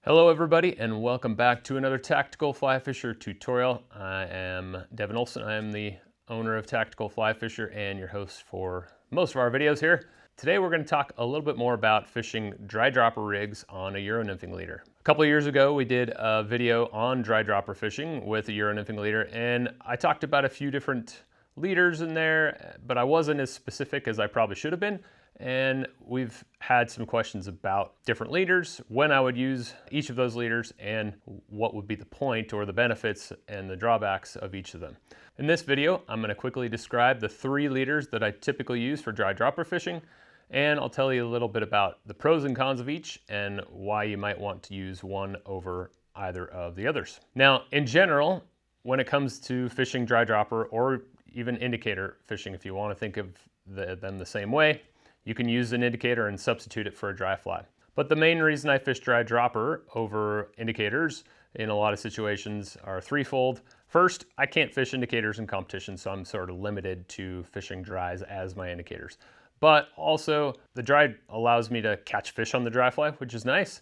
Hello everybody and welcome back to another Tactical Fly Fisher tutorial. I am Devin Olson. I am the owner of Tactical Fly Fisher and your host for most of our videos here. Today we're going to talk a little bit more about fishing dry dropper rigs on a Euro nymphing leader. A couple of years ago we did a video on dry dropper fishing with a Euro nymphing leader, and I talked about a few different leaders in there, but I wasn't as specific as I probably should have been. And we've had some questions about different leaders, when I would use each of those leaders, and what would be the point or the benefits and the drawbacks of each of them. In this video, I'm going to quickly describe the 3 leaders that I typically use for dry dropper fishing, and I'll tell you a little bit about the pros and cons of each and why you might want to use one over either of the others. Now, in general, when it comes to fishing dry dropper or even indicator fishing, if you want to think of them the same way, you can use an indicator and substitute it for a dry fly. But the main reason I fish dry dropper over indicators in a lot of situations are threefold. First, I can't fish indicators in competition, so I'm sort of limited to fishing dries as my indicators. But also, the dry allows me to catch fish on the dry fly, which is nice.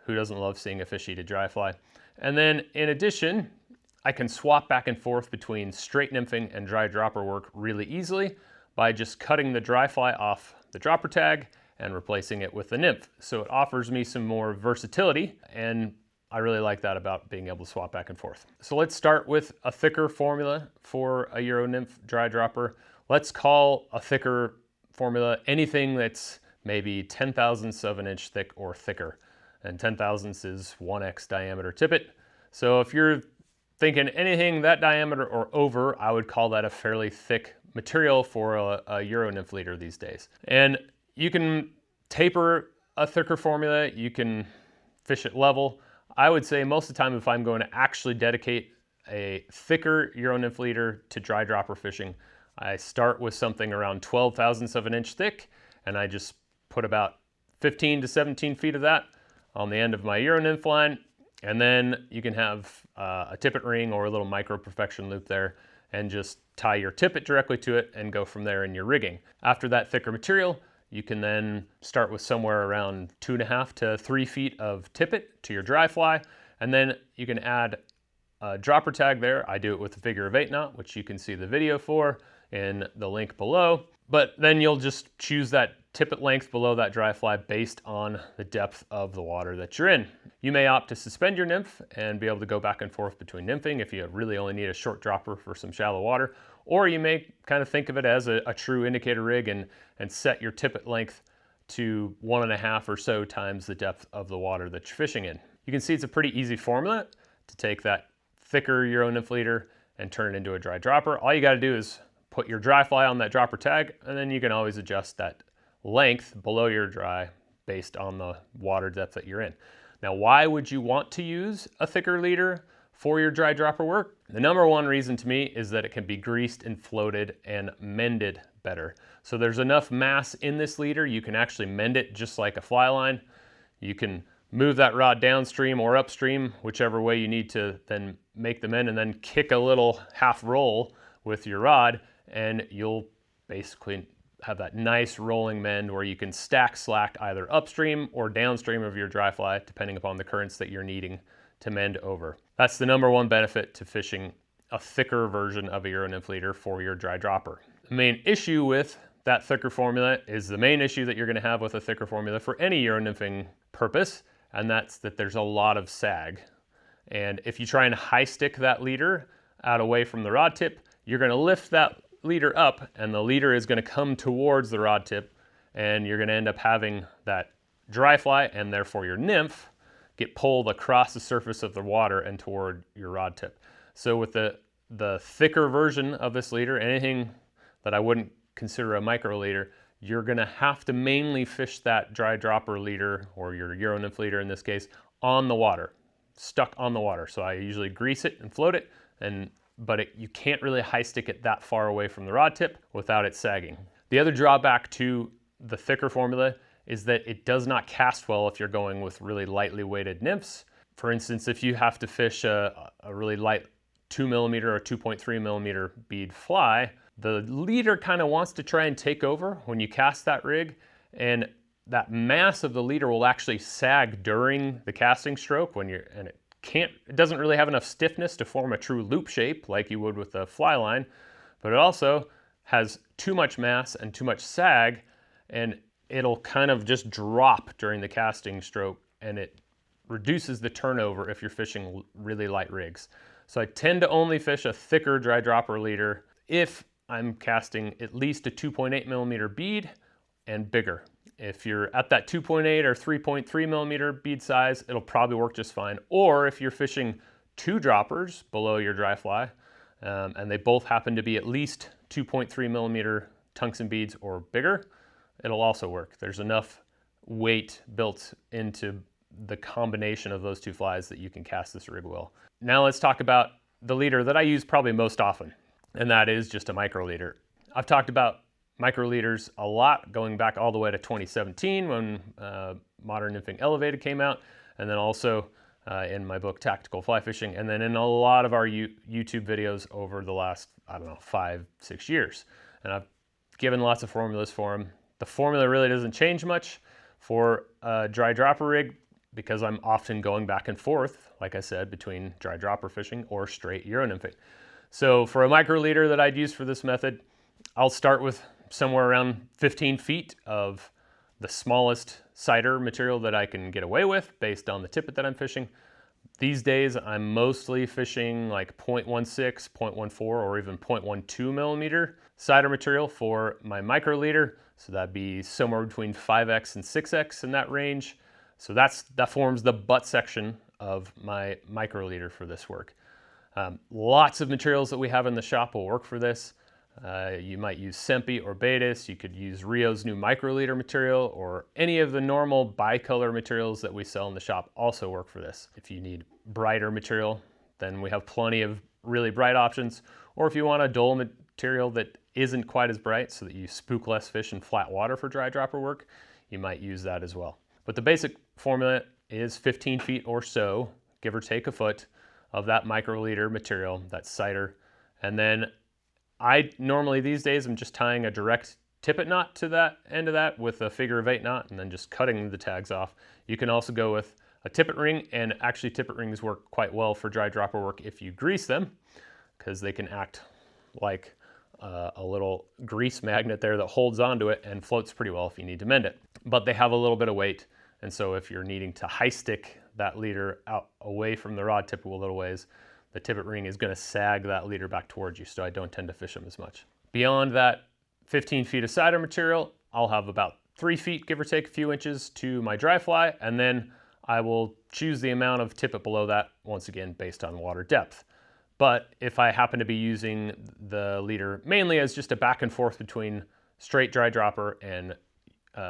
Who doesn't love seeing a fish eat a dry fly? And then in addition, I can swap back and forth between straight nymphing and dry dropper work really easily by just cutting the dry fly off the dropper tag and replacing it with the nymph. So it offers me some more versatility, and I really like that about being able to swap back and forth. So let's start with a thicker formula for a Euro nymph dry dropper. Let's call a thicker formula anything that's maybe 10,000ths of an inch thick or thicker. And 10,000ths is 1x diameter tippet. So if you're thinking anything that diameter or over, I would call that a fairly thick material for a Euro nymph leader these days. And you can taper a thicker formula, you can fish it level. I would say most of the time if I'm going to actually dedicate a thicker Euro nymph leader to dry dropper fishing, I start with something around 12,000ths of an inch thick, and I just put about 15 to 17 feet of that on the end of my Euro nymph line. And then you can have a tippet ring or a little micro perfection loop there, and just tie your tippet directly to it and go from there in your rigging. After that thicker material, you can then start with somewhere around 2.5 to 3 feet of tippet to your dry fly, and then you can add a dropper tag there. I do it with a figure of 8 knot, which you can see the video for in the link below. But then you'll just choose that tippet length below that dry fly based on the depth of the water that you're in. You may opt to suspend your nymph and be able to go back and forth between nymphing if you really only need a short dropper for some shallow water, or you may kind of think of it as a true indicator rig and set your tippet length to 1.5 or so times the depth of the water that you're fishing in. You can see it's a pretty easy formula to take that thicker Euro nymph leader and turn it into a dry dropper. All you got to do is put your dry fly on that dropper tag, and then you can always adjust that length below your dry based on the water depth that you're in. Now, why would you want to use a thicker leader for your dry dropper work? The number one reason to me is that it can be greased and floated and mended better. So there's enough mass in this leader, you can actually mend it just like a fly line. You can move that rod downstream or upstream, whichever way you need to then make the mend, and then kick a little half roll with your rod, and you'll basically have that nice rolling mend where you can stack slack either upstream or downstream of your dry fly, depending upon the currents that you're needing to mend over. That's the number one benefit to fishing a thicker version of a Euro nymph leader for your dry dropper. The main issue with that thicker formula is the main issue that you're going to have with a thicker formula for any Euro nymphing purpose, and that's that there's a lot of sag. And if you try and high stick that leader out away from the rod tip, you're going to lift that leader up, and the leader is going to come towards the rod tip, and you're going to end up having that dry fly and therefore your nymph get pulled across the surface of the water and toward your rod tip. So with the thicker version of this leader, anything that I wouldn't consider a micro leader, you're going to have to mainly fish that dry dropper leader, or your Euro nymph leader in this case, on the water, stuck on the water. So I usually grease it and float it, but you can't really high stick it that far away from the rod tip without it sagging. The other drawback to the thicker formula is that it does not cast well if you're going with really lightly weighted nymphs. For instance, if you have to fish a really light 2mm or 2.3mm bead fly, the leader kind of wants to try and take over when you cast that rig, and that mass of the leader will actually sag during the casting stroke and it doesn't really have enough stiffness to form a true loop shape like you would with a fly line, but it also has too much mass and too much sag, and it'll kind of just drop during the casting stroke, and it reduces the turnover if you're fishing really light rigs. So I tend to only fish a thicker dry dropper leader if I'm casting at least a 2.8 millimeter bead and bigger. If you're at that 2.8 or 3.3 millimeter bead size, it'll probably work just fine. Or if you're fishing two droppers below your dry fly, and they both happen to be at least 2.3 millimeter tungsten beads or bigger, it'll also work. There's enough weight built into the combination of those two flies that you can cast this rig well. Now let's talk about the leader that I use probably most often, and that is just a micro leader. I've talked about micro leaders a lot, going back all the way to 2017 when Modern Nymphing Elevated came out, and then also in my book Tactical Fly Fishing, and then in a lot of our YouTube videos over the last, 5-6 years. And I've given lots of formulas for them. The formula really doesn't change much for a dry dropper rig because I'm often going back and forth, like I said, between dry dropper fishing or straight Euro nymphing. So for a micro leader that I'd use for this method, I'll start with somewhere around 15 feet of the smallest cider material that I can get away with based on the tippet that I'm fishing. These days, I'm mostly fishing like 0.16, 0.14, or even 0.12 millimeter cider material for my micro leader. So that'd be somewhere between 5X and 6X in that range. So that forms the butt section of my micro leader for this work. Lots of materials that we have in the shop will work for this. You might use Sempi or Betis. You could use Rio's new micro leader material, or any of the normal bicolor materials that we sell in the shop also work for this. If you need brighter material, then we have plenty of really bright options. Or if you want a dull material that isn't quite as bright so that you spook less fish in flat water for dry dropper work, you might use that as well. But the basic formula is 15 feet or so, give or take a foot, of that micro leader material, that cider. And then I normally these days I'm just tying a direct tippet knot to that end of that with a figure of 8 knot and then just cutting the tags off. You can also go with a tippet ring, and actually tippet rings work quite well for dry dropper work if you grease them, because they can act like a little grease magnet there that holds onto it and floats pretty well if you need to mend it. But they have a little bit of weight, and so if you're needing to high stick that leader out away from the rod tip a little ways, the tippet ring is going to sag that leader back towards you, so I don't tend to fish them as much. Beyond that 15 feet of cider material, I'll have about 3 feet, give or take a few inches, to my dry fly, and then I will choose the amount of tippet below that, once again based on water depth. But if I happen to be using the leader mainly as just a back and forth between straight dry dropper and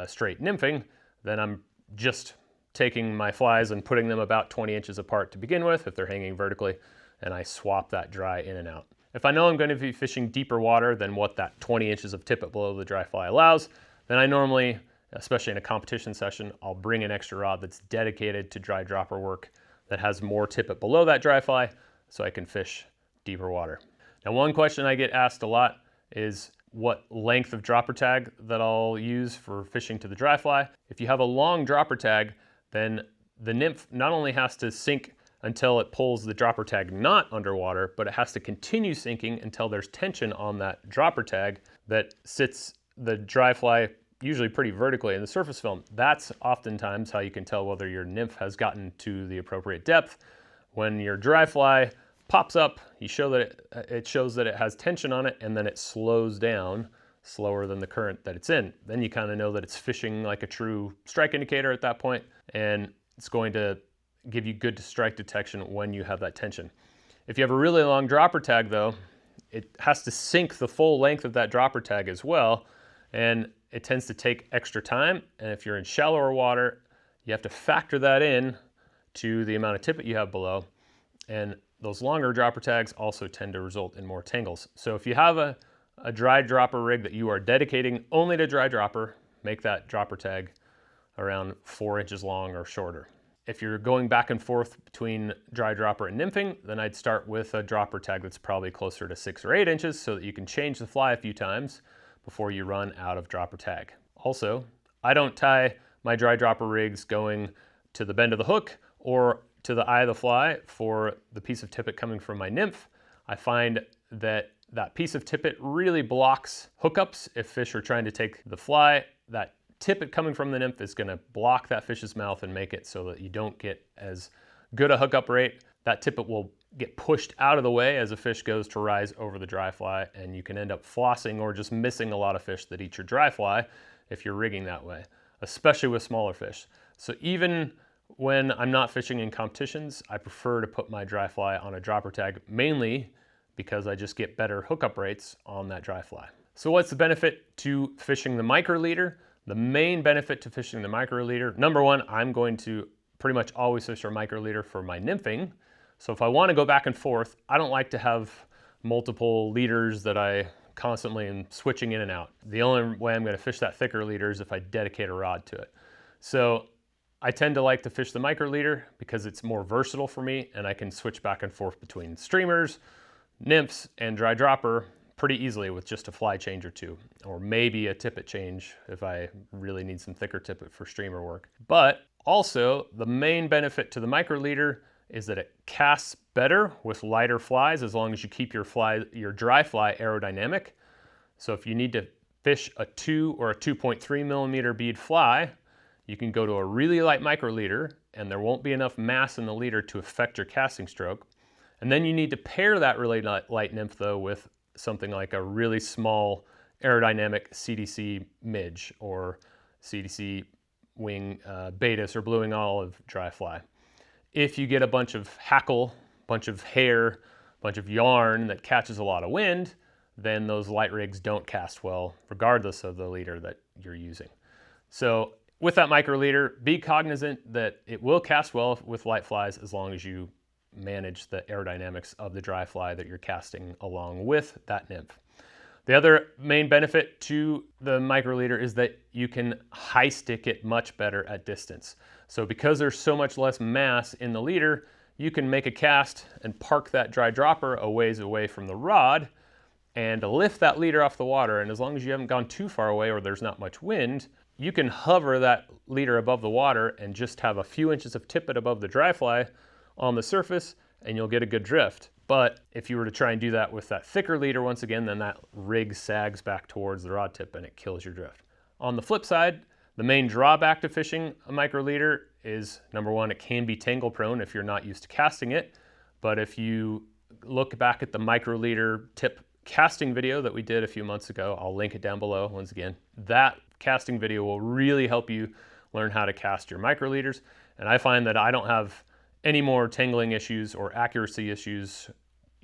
straight nymphing, then I'm just taking my flies and putting them about 20 inches apart to begin with if they're hanging vertically, and I swap that dry in and out. If I know I'm going to be fishing deeper water than what that 20 inches of tippet below the dry fly allows, then I normally, especially in a competition session, I'll bring an extra rod that's dedicated to dry dropper work that has more tippet below that dry fly so I can fish deeper water. Now, one question I get asked a lot is what length of dropper tag that I'll use for fishing to the dry fly. If you have a long dropper tag, then the nymph not only has to sink until it pulls the dropper tag knot underwater, but it has to continue sinking until there's tension on that dropper tag that sits the dry fly usually pretty vertically in the surface film. That's oftentimes how you can tell whether your nymph has gotten to the appropriate depth. When your dry fly pops up, you show that it shows that it has tension on it, and then it slows down slower than the current that it's in. Then you kind of know that it's fishing like a true strike indicator at that point, and it's going to give you good strike detection when you have that tension. If you have a really long dropper tag though, it has to sink the full length of that dropper tag as well, and it tends to take extra time. And if you're in shallower water, you have to factor that in to the amount of tippet you have below. And those longer dropper tags also tend to result in more tangles. So if you have a dry dropper rig that you are dedicating only to dry dropper, make that dropper tag around 4 inches long or shorter. If you're going back and forth between dry dropper and nymphing, then I'd start with a dropper tag that's probably closer to 6 or 8 inches so that you can change the fly a few times before you run out of dropper tag. Also, I don't tie my dry dropper rigs going to the bend of the hook or to the eye of the fly for the piece of tippet coming from my nymph. I find that that piece of tippet really blocks hookups. If fish are trying to take the fly, that tippet coming from the nymph is going to block that fish's mouth and make it so that you don't get as good a hookup rate. That tippet will get pushed out of the way as a fish goes to rise over the dry fly, and you can end up flossing or just missing a lot of fish that eat your dry fly if you're rigging that way, especially with smaller fish. So even when I'm not fishing in competitions, I prefer to put my dry fly on a dropper tag, mainly because I just get better hookup rates on that dry fly. So what's the benefit to fishing the micro leader? The main benefit to fishing the micro leader, number one, I'm going to pretty much always fish a micro leader for my nymphing. So if I want to go back and forth, I don't like to have multiple leaders that I constantly am switching in and out. The only way I'm going to fish that thicker leader is if I dedicate a rod to it. So I tend to like to fish the micro leader because it's more versatile for me, and I can switch back and forth between streamers, nymphs, and dry dropper pretty easily with just a fly change or two, or maybe a tippet change if I really need some thicker tippet for streamer work. But also, the main benefit to the micro leader is that it casts better with lighter flies as long as you keep your dry fly aerodynamic. So if you need to fish a 2 or a 2.3 millimeter bead fly, you can go to a really light micro leader and there won't be enough mass in the leader to affect your casting stroke. And then you need to pair that really light nymph though with something like a really small aerodynamic CDC midge or CDC wing Betis or blue wing olive dry fly. If you get a bunch of hackle, bunch of hair, bunch of yarn that catches a lot of wind, then those light rigs don't cast well regardless of the leader that you're using. So with that micro leader, be cognizant that it will cast well with light flies as long as you manage the aerodynamics of the dry fly that you're casting along with that nymph. The other main benefit to the micro leader is that you can high stick it much better at distance. So because there's so much less mass in the leader, you can make a cast and park that dry dropper a ways away from the rod and lift that leader off the water. And as long as you haven't gone too far away or there's not much wind, you can hover that leader above the water and just have a few inches of tippet above the dry fly on the surface and you'll get a good drift. But if you were to try and do that with that thicker leader, once again, then that rig sags back towards the rod tip and it kills your drift. On the flip side, the main drawback to fishing a micro leader is, number one, it can be tangle prone if you're not used to casting it. But if you look back at the micro leader tip casting video that we did a few months ago, I'll link it down below once again. That casting video will really help you learn how to cast your micro leaders. And I find that I don't have any more tangling issues or accuracy issues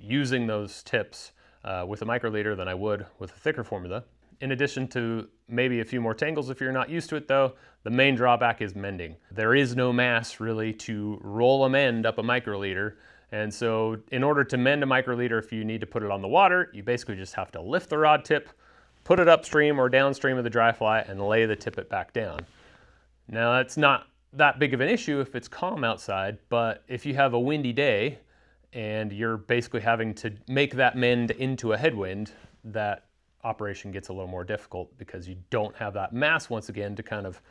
using those tips with a micro leader than I would with a thicker formula. In addition to maybe a few more tangles if you're not used to it though, the main drawback is mending. There is no mass really to roll a mend up a micro leader. And so in order to mend a micro leader, if you need to put it on the water, you basically just have to lift the rod tip, put it upstream or downstream of the dry fly and lay the tippet back down. Now that's not that big of an issue if it's calm outside, but if you have a windy day and you're basically having to make that mend into a headwind, that operation gets a little more difficult because you don't have that mass once again to kind of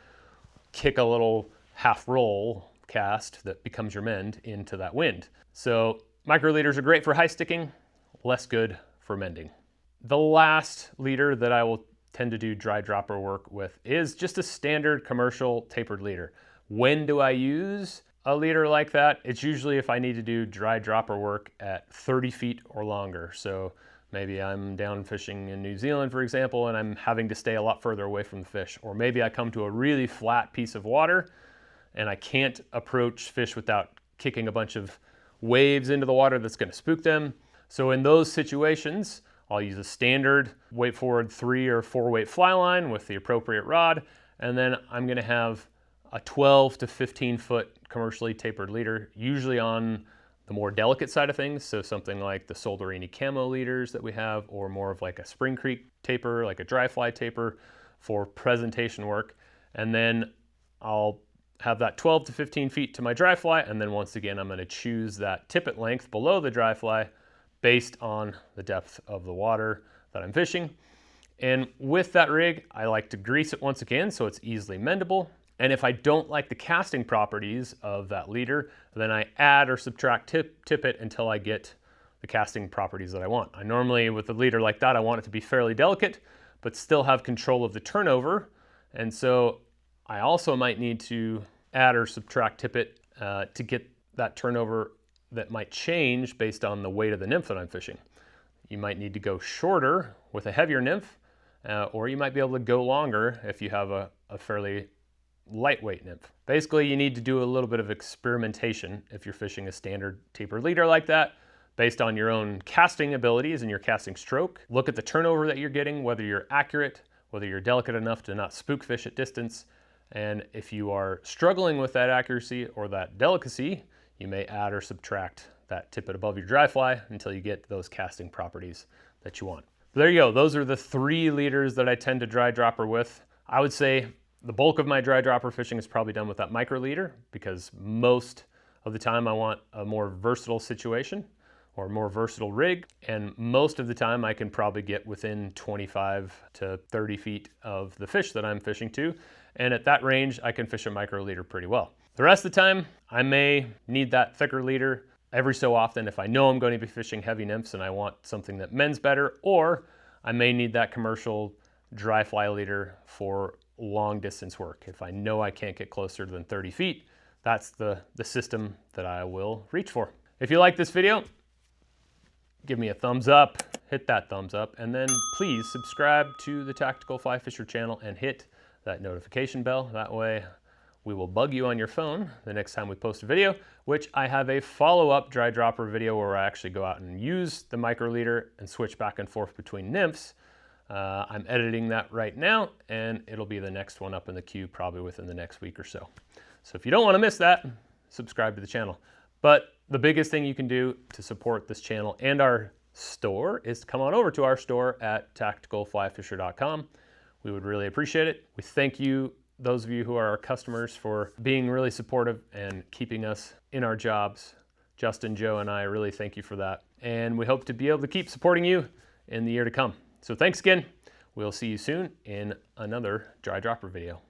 kick a little half roll cast that becomes your mend into that wind. So micro leaders are great for high sticking, less good for mending. The last leader that I will tend to do dry dropper work with is just a standard commercial tapered leader. When do I use a leader like that? It's usually if I need to do dry dropper work at 30 feet or longer. So maybe I'm down fishing in New Zealand, for example, and I'm having to stay a lot further away from the fish. Or maybe I come to a really flat piece of water and I can't approach fish without kicking a bunch of waves into the water that's going to spook them. So in those situations, I'll use a standard weight forward 3 or 4 weight fly line with the appropriate rod, and then I'm going to have a 12 to 15 foot commercially tapered leader, usually on the more delicate side of things. So something like the Solderini camo leaders that we have, or more of like a Spring Creek taper, like a dry fly taper for presentation work. And then I'll have that 12 to 15 feet to my dry fly. And then once again, I'm going to choose that tippet length below the dry fly based on the depth of the water that I'm fishing. And with that rig, I like to grease it once again so it's easily mendable. And if I don't like the casting properties of that leader, then I add or subtract tip it until I get the casting properties that I want. I normally, with a leader like that, I want it to be fairly delicate, but still have control of the turnover. And so I also might need to add or subtract tip it to get that turnover that might change based on the weight of the nymph that I'm fishing. You might need to go shorter with a heavier nymph, or you might be able to go longer if you have a fairly lightweight nymph. Basically, you need to do a little bit of experimentation if you're fishing a standard tapered leader like that, based on your own casting abilities and your casting stroke. Look at the turnover that you're getting, whether you're accurate, whether you're delicate enough to not spook fish at distance. And if you are struggling with that accuracy or that delicacy, you may add or subtract that tippet above your dry fly until you get those casting properties that you want. But there you go. Those are the 3 leaders that I tend to dry dropper with. I would say the bulk of my dry dropper fishing is probably done with that micro leader, because most of the time I want a more versatile situation or more versatile rig. And most of the time I can probably get within 25 to 30 feet of the fish that I'm fishing to. And at that range, I can fish a micro leader pretty well. The rest of the time, I may need that thicker leader every so often if I know I'm going to be fishing heavy nymphs and I want something that mends better, or I may need that commercial dry fly leader for long distance work. If I know I can't get closer than 30 feet, that's the system that I will reach for. If you like this video, give me a thumbs up, hit that thumbs up, and then please subscribe to the Tactical Fly Fisher channel and hit that notification bell. That way we will bug you on your phone the next time we post a video, which I have a follow-up dry dropper video where I actually go out and use the micro leader and switch back and forth between nymphs. I'm editing that right now, and it'll be the next one up in the queue probably within the next week or so. So if you don't want to miss that, subscribe to the channel. But the biggest thing you can do to support this channel and our store is to come on over to our store at tacticalflyfisher.com. We would really appreciate it. We thank you, those of you who are our customers, for being really supportive and keeping us in our jobs. Justin, Joe, and I really thank you for that. And we hope to be able to keep supporting you in the year to come. So thanks again. We'll see you soon in another dry dropper video.